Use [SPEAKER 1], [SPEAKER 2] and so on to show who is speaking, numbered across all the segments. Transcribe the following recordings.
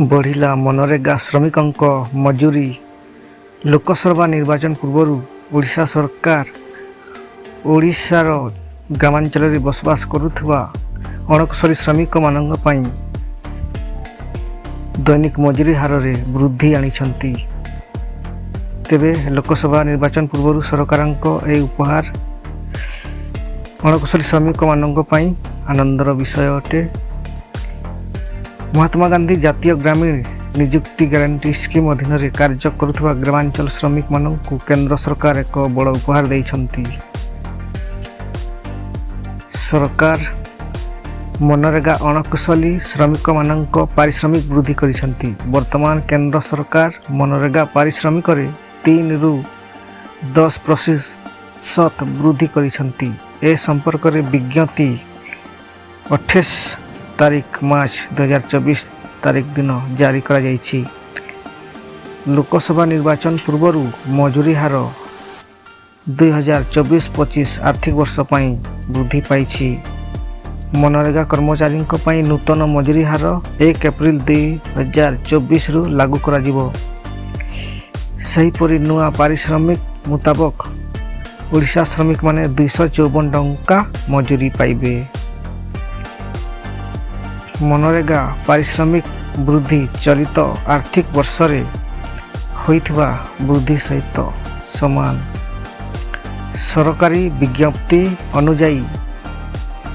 [SPEAKER 1] बढ़िला मनरेगा श्रमिकों मजूरी। लोकसभा निर्वाचन पूर्व ओडिशा सरकार ओडिशार ग्रामांचल में बसवास करुवा अणकुशली श्रमिक मानक पई दैनिक मजूरी हार में वृद्धि आनिछंती। तेबे लोकसभा निर्वाचन पूर्व सरकार उपहार अणकुशली श्रमिक मानक पई आनंदर विषय अटे। महात्मा गांधी जातीय ग्रामीण निजुक्ति गारंटी स्कीम अधीन कार्य करुवा ग्रामांचल श्रमिक मानक केंद्र सरकार एक बड़ उपहार देइछंती। सरकार मनरेगा अणकुशली श्रमिक मानक पारिश्रमिक वृद्धि करिसंती। वर्तमान केंद्र सरकार मनरेगा पारिश्रमिक 3 ରୁ 10% वृद्धि करिसंती। ए संपर्क में विज्ञप्ति 28 तारीख मार्च 2024 तारीख दिन जारी करा जाइछि। लोकसभा निर्वाचन पूर्व मजूरी हार 2024-25 आर्थिक वर्ष पई वृद्धि पाइछि। मनरेगा कर्मचारी पई नूतन मजूरी हार 1 एप्रिल 2024 रु लागू करा जिवो। सेहीपरि नुआ पारिश्रमिक मुताबक ओडिशा श्रमिक माने 254 टंका मजूरी पाइबे। मनरेगा पारिश्रमिक वृद्धि चलित आर्थिक वर्ष रे होइथिबा वृद्धि सहित समान। सरकारी विज्ञप्ति अनुसार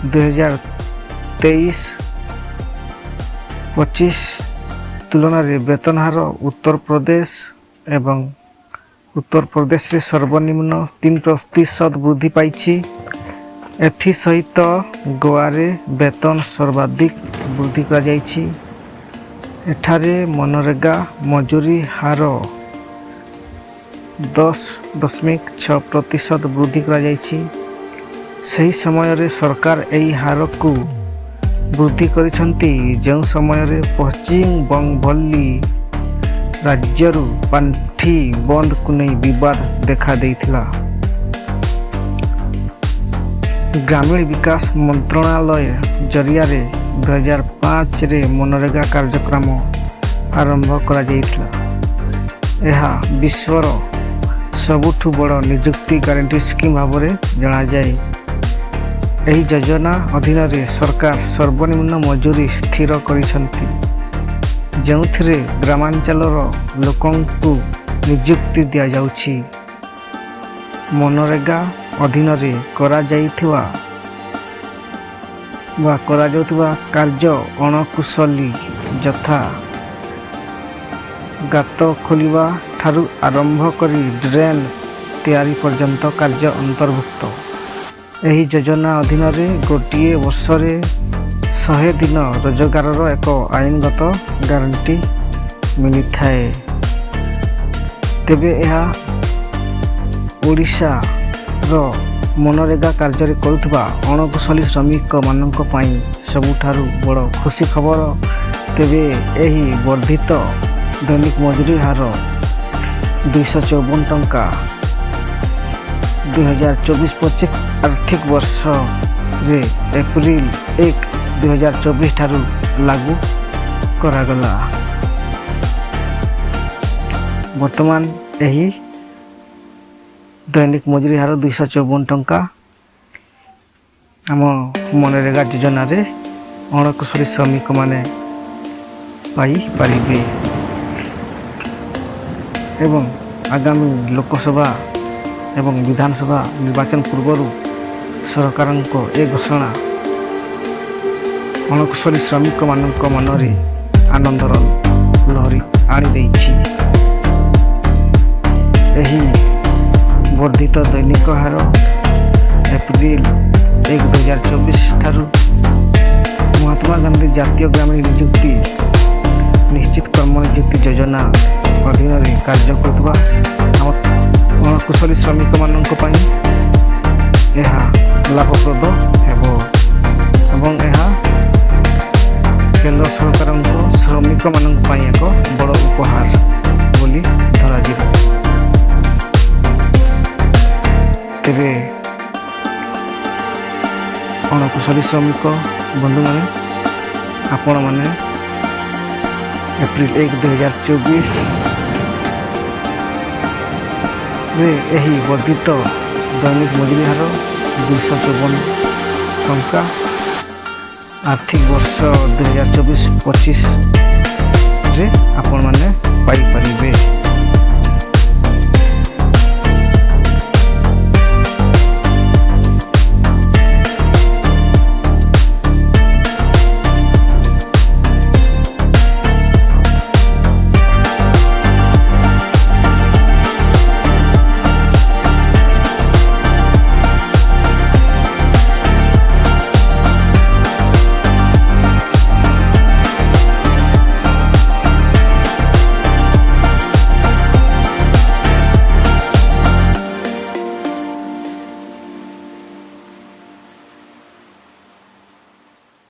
[SPEAKER 1] 2023-25 तुलना रे वेतन हार उत्तर प्रदेश रे सर्वनिम्न 3% वृद्धि पाइछि। एथि सहित गोवा रे वेतन सर्वाधिक वृद्धि करा जाइछि। एठारे मनरेगा मजूरी हार 10.6% वृद्धि करा जाइछि। सही समय रे सरकार एही हार को वृद्धि करिसंती जो समय रे पश्चिम बंग भली राज्यरू पांठी बंद को नहीं विवाद देखा देइथिला। ग्रामीण विकास मंत्रालय जरिया 2005 रे मनरेगा कार्यक्रम आरंभ करा जाइथिला। एहा विश्वर सबुठु बड़ निजुक्ति गारंटी स्कीम भाव में जना जाए। एही योजना अधीन रे सरकार सर्वनिम्न मजूरी स्थिर करिसंती जोंथिरे ग्रामांचलर लोकंकु निजुक्ति दिया जाउछि। मनरेगा अधीन रे करा जाइथिबा कार्य अणकुशली यथा गात खोलिबा ठारू आरंभ करी ड्रेन तैयारी पर्यंत कार्य अंतर्भुक्त। एही योजना अधीन रे गोटिए वर्ष रे 100 दिन रोजगार एक आईनगत गारंटी मिली थाए। तेबे यह ओडिशा रो मनरेगा कार्य करुवा अणकुशली श्रमिक मानक पई सबुठारु बड़ खुशी खबर। तेबे एही वर्धित दैनिक मजूरी हार 254 टंका 2024-25 आर्थिक वर्ष रे एप्रिल 1, 2024 ठारू लागू करागला। वर्तमान एही दैनिक मजूरी हार 254 टंका आम मनरेगा योजना रे अणकुशली श्रमिक माने पाई पारिबे। एवं आगामी लोकसभा एवं विधानसभा निर्वाचन पूर्व सरकार ए घोषणा अणकुशली श्रमिक मानक मनरे आनंदर लहरी आनी देइछि। एही वर्धित दैनिक हार एप्रिल 1, 2024 ठारू महात्मा गांधी जातीय ग्रामीण निजुक्ति निश्चित कर्म निजुक्ति योजना अधीन रे कार्य करुवा अणकुशली श्रमिक मानक पई एहा लाभप्रद हेबो एवं एहा केंद्र सरकार श्रमिक मानक पई एक बड़ उपहार बोली धरा जिवो। तेबे अणकुशली श्रमिक बंधु माने आपण माने एप्रिल 1 2024 रे यही वर्धित दैनिक मजूरी हार 254 टंका। आर्थिक वर्ष 2024-25 रे आपण माने पाई परिबे।